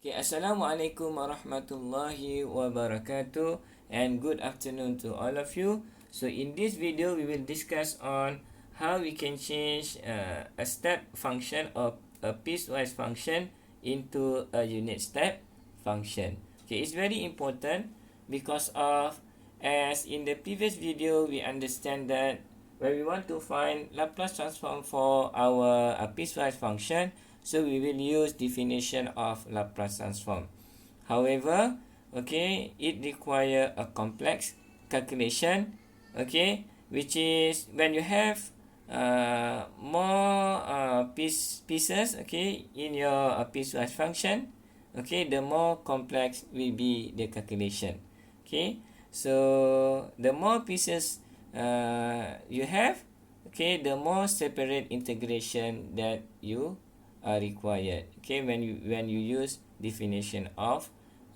Okay, Assalamualaikum warahmatullahi wabarakatuh, and good afternoon to all of you. So in this video we will discuss on how we can change a step function or a piecewise function into a unit step function. Okay, it's very important because of, as in the previous video we understand that when we want to find Laplace transform for our piecewise function, so we will use definition of Laplace transform. However, okay, it require a complex calculation, okay, which is when you have more pieces, okay, in your piecewise function, okay, the more complex will be the calculation. Okay, so the more pieces you have, okay, the more separate integration that you are required, okay, when you use definition of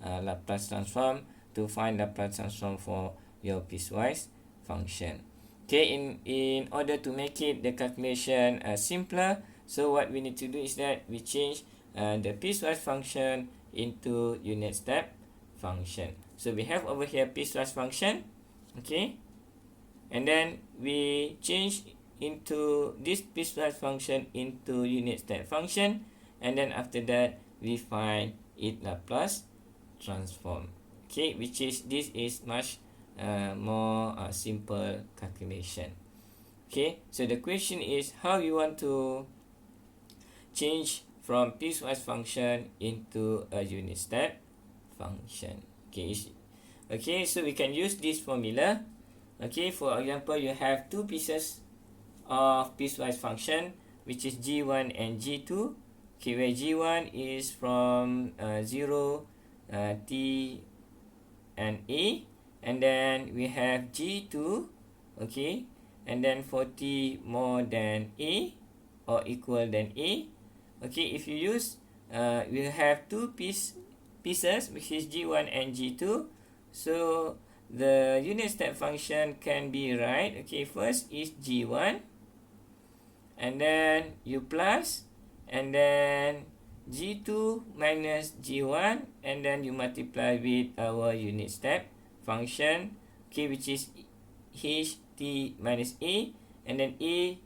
Laplace transform to find Laplace transform for your piecewise function. Okay, in order to make it the calculation simpler, so what we need to do is that we change the piecewise function into unit step function. So we have over here piecewise function, okay, and then we change into this piecewise function into unit step function, and then after that we find it Laplace transform, okay, which is this is much more simple calculation. Okay, so the question is how you want to change from piecewise function into a unit step function. Okay, so we can use this formula. Okay, for example, you have two pieces of piecewise function, which is g1 and g2. Okay, where g1 is from 0, t and a, and then we have g2, okay, and then for t more than a or equal than a. Okay, if you use we have two pieces which is g1 and g2, so the unit step function can be right. Okay, first is g1, and then you plus, and then g2 minus g1, and then you multiply with our unit step function, okay, which is ht minus a, and then a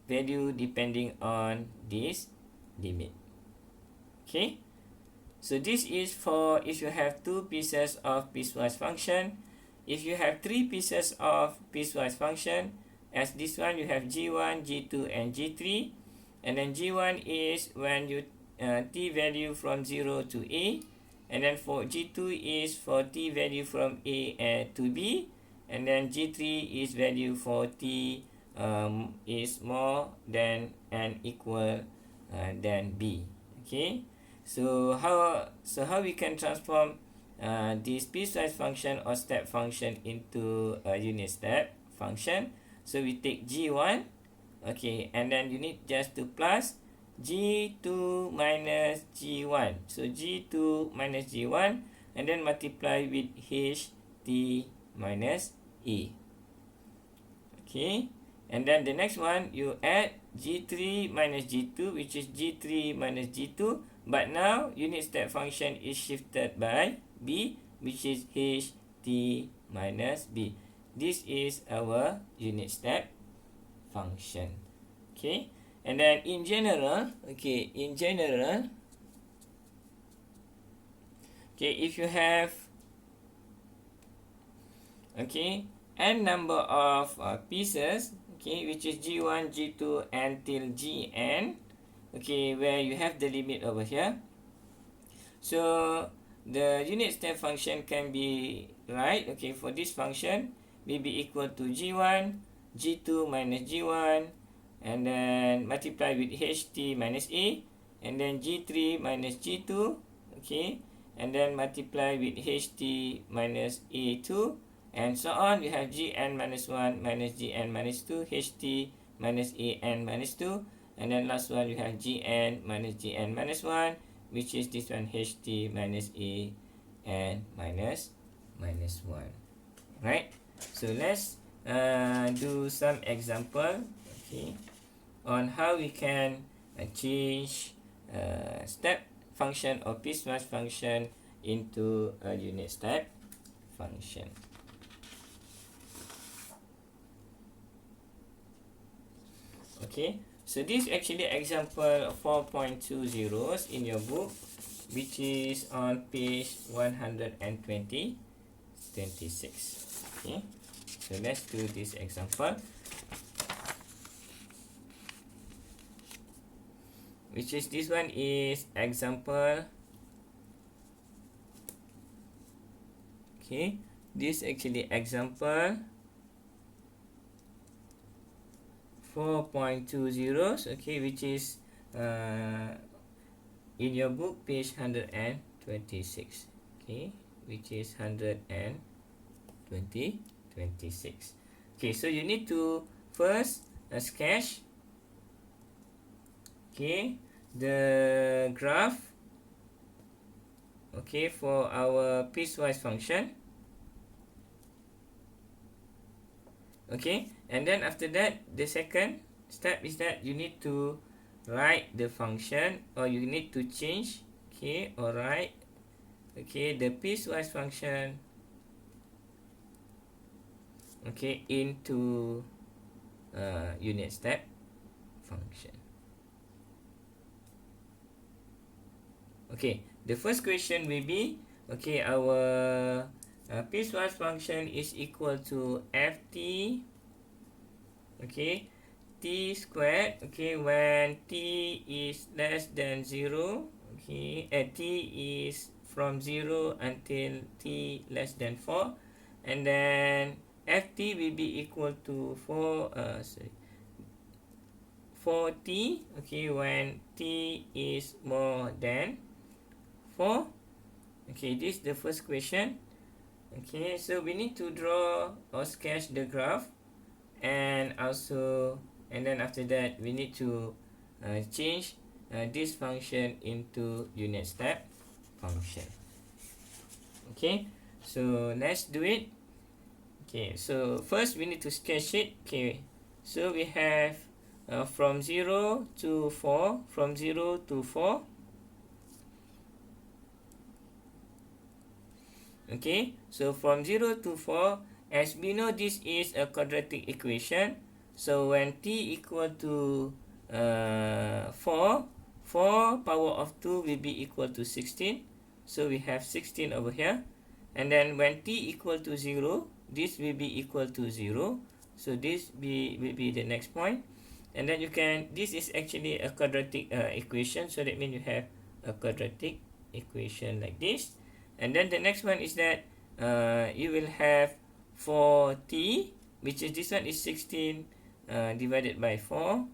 value depending on this limit. Okay, so this is for if you have two pieces of piecewise function. If you have three pieces of piecewise function, as this one you have g1, g2 and g3, and then g1 is when you t value from 0 to a, and then for g2 is for t value from a to b, and then g3 is value for t is more than and equal than b. Okay, so how we can transform this piecewise function or step function into a unit step function? So we take g1, okay, and then you need just to plus g2 minus g1. So g2 minus g1, and then multiply with ht minus e. Okay, and then the next one you add g3 minus g2, which is g3 minus g2, but now unit step function is shifted by b, which is ht minus b. This is our unit step function. Okay, and then in general, okay, if you have, okay, n number of pieces, okay, which is g1, g2 until gn, okay, where you have the limit over here, so the unit step function can be right, okay, for this function will be equal to g1, g2 minus g1, and then multiply with ht minus a, and then g3 minus g2, okay, and then multiply with ht minus a2, and so on. You have gn minus 1 minus gn minus 2, ht minus an minus 2, and then last one you have gn minus gn minus 1, which is this one ht minus a and minus 1. Right, so let's do some example, okay, on how we can change step function or piecewise function into a unit step function. Okay, so this actually example 4.20 in your book, which is on page 126. Okay, so let's do this example, which is this one is example. Okay, this actually example 4.20, okay, which is in your book page 126. Okay, which is 126. Okay, so you need to first sketch, okay, the graph, okay, for our piecewise function. Okay, and then after that, the second step is that you need to write the function, or you need to change, okay, or write, okay, the piecewise function, okay, into unit step function. Okay, the first question will be, okay, our piecewise function is equal to ft, okay, t squared, okay, when t is less than 0, okay, t is from 0 until t less than 4, and then ft will be equal to 4t, okay, when t is more than 4. Okay, this is the first question. Okay, so we need to draw or sketch the graph, and also, and then after that we need to change this function into unit step function. Okay, so let's do it. Okay, so first we need to sketch it. Okay, so we have from 0 to 4, from 0 to 4. Okay, so from 0 to 4, as we know, this is a quadratic equation. So when t equal to 4, 4 power of 2 will be equal to 16. So we have 16 over here. And then when t equal to 0, this will be equal to 0. So this will be the next point. And then you can, this is actually a quadratic equation. So that means you have a quadratic equation like this. And then the next one is that you will have 4t, which is this one is 16 divided by 4.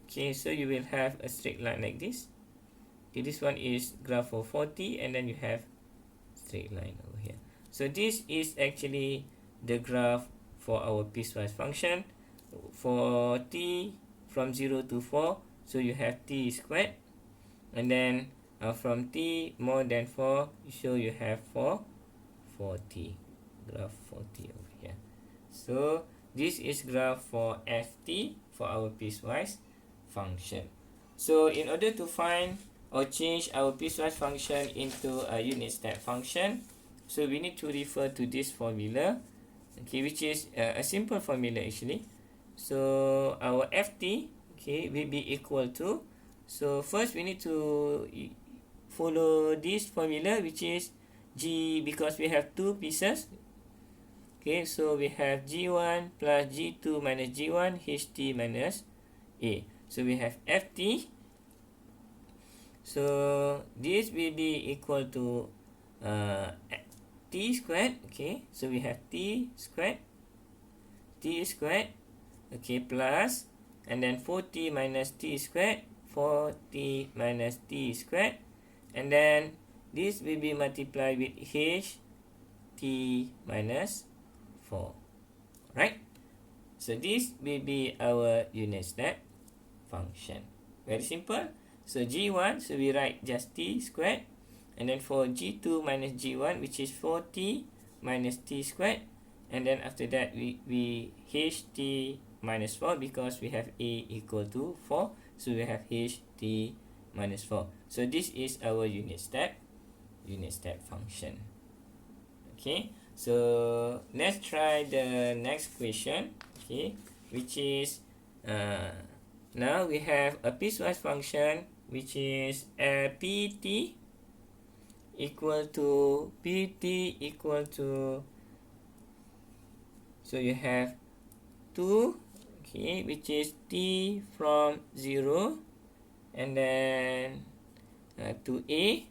Okay, so you will have a straight line like this. Okay, this one is graph for 40, and then you have straight line over here. So this is actually the graph for our piecewise function. For t from 0 to 4, so you have t squared, and then from t more than 4, so you have 4t, graph 4t over here. So this is graph for ft, for our piecewise function. So in order to find or change our piecewise function into a unit step function, so we need to refer to this formula, okay, which is a simple formula actually. So our ft, okay, will be equal to, so first we need to follow this formula, which is g, because we have two pieces. Okay, so we have g1 plus g2 minus g1 ht minus a. So we have ft. So this will be equal to t squared. Okay, so we have t squared, okay, plus, and then 4t minus t squared, 4t minus t squared, and then this will be multiplied with h t minus 4. Right? So this will be our unit step function. Very simple. So g1, so we write just t squared, and then for g2 minus g1, which is 4t minus t squared, and then after that we ht minus 4, because we have a equal to 4, so we have ht minus 4. So this is our unit step function. Okay, so let's try the next question. Okay, which is now we have a piecewise function which is pt equal to so you have 2, okay, which is t from 0 and then to a,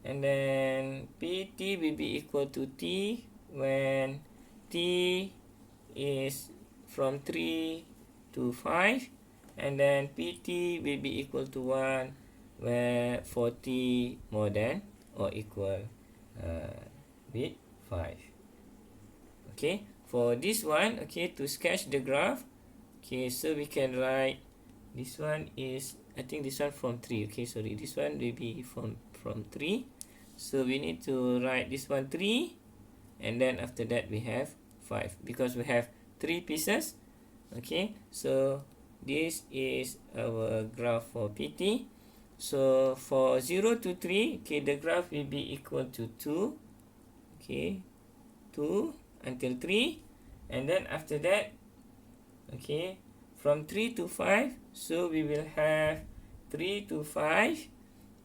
and then pt will be equal to t when t is from 3 to 5, and then pt will be equal to 1 where for t more than or equal with 5. Okay, for this one, okay, to sketch the graph, okay, so we can write this one is, I think this one from 3, okay, sorry, this one will be from 3, so we need to write this one 3, and then after that we have 5 because we have 3 pieces. Okay, so this is our graph for PT. So for 0 to 3, okay, the graph will be equal to 2, okay, 2 until 3, and then after that, okay, from 3 to 5, so we will have 3 to 5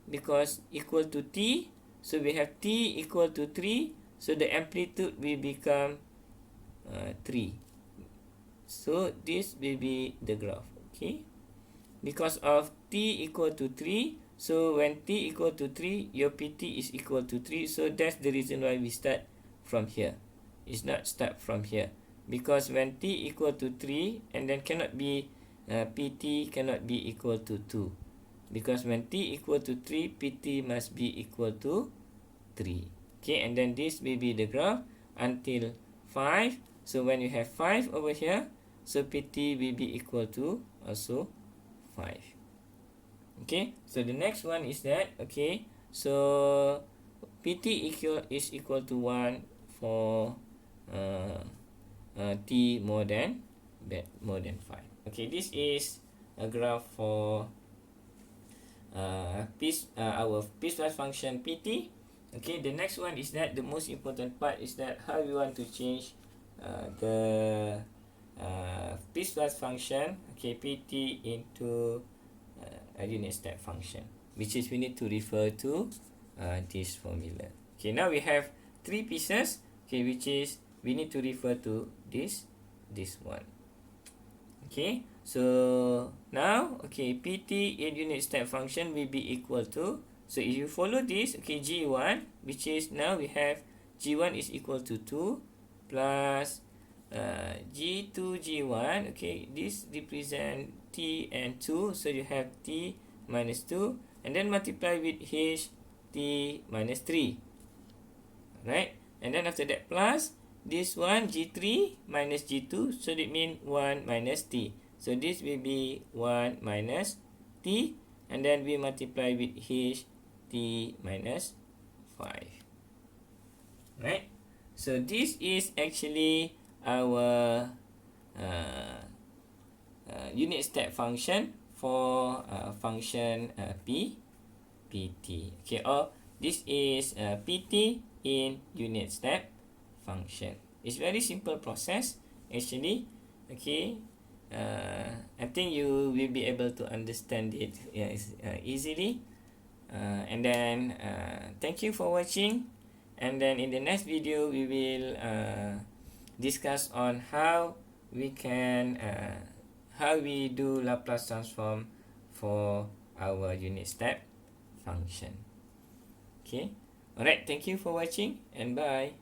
because equal to t, so we have t equal to 3, so the amplitude will become 3. So this will be the graph. Okay, because of t equal to 3, so when t equal to 3, your pt is equal to 3, so that's the reason why we start from here. It's not start from here, because when t equal to 3, and then cannot be pt cannot be equal to 2, because when t equal to 3, pt must be equal to 3. Okay, and then this will be the graph until 5. So when you have 5 over here, so pt will be equal to also 5. Okay, so the next one is that, okay, so pt is equal to 1 for t more than 5. Okay, this is a graph for our piecewise function pt. Okay, the next one is that the most important part is that how we want to change the piecewise function, okay, pt into a unit step function, which is we need to refer to this formula. Okay, now we have 3 pieces, okay, which is we need to refer to this one. Okay, so now, okay, pt in unit step function will be equal to, so if you follow this, okay, g1, which is now we have g1 is equal to 2 plus g2 g1, okay, this represent t and 2, so you have t minus 2, and then multiply with h t minus 3, right? And then after that plus this one g3 minus g2, so that means 1 minus t, so this will be 1 minus t, and then we multiply with h t minus 5, right? So this is actually our unit step function for function pt. Okay, or this is pt in unit step function. It's very simple process actually. Okay, I think you will be able to understand it easily. And then thank you for watching, and then in the next video we will discuss on how we can how we do Laplace transform for our unit step function. Okay, alright, thank you for watching and bye.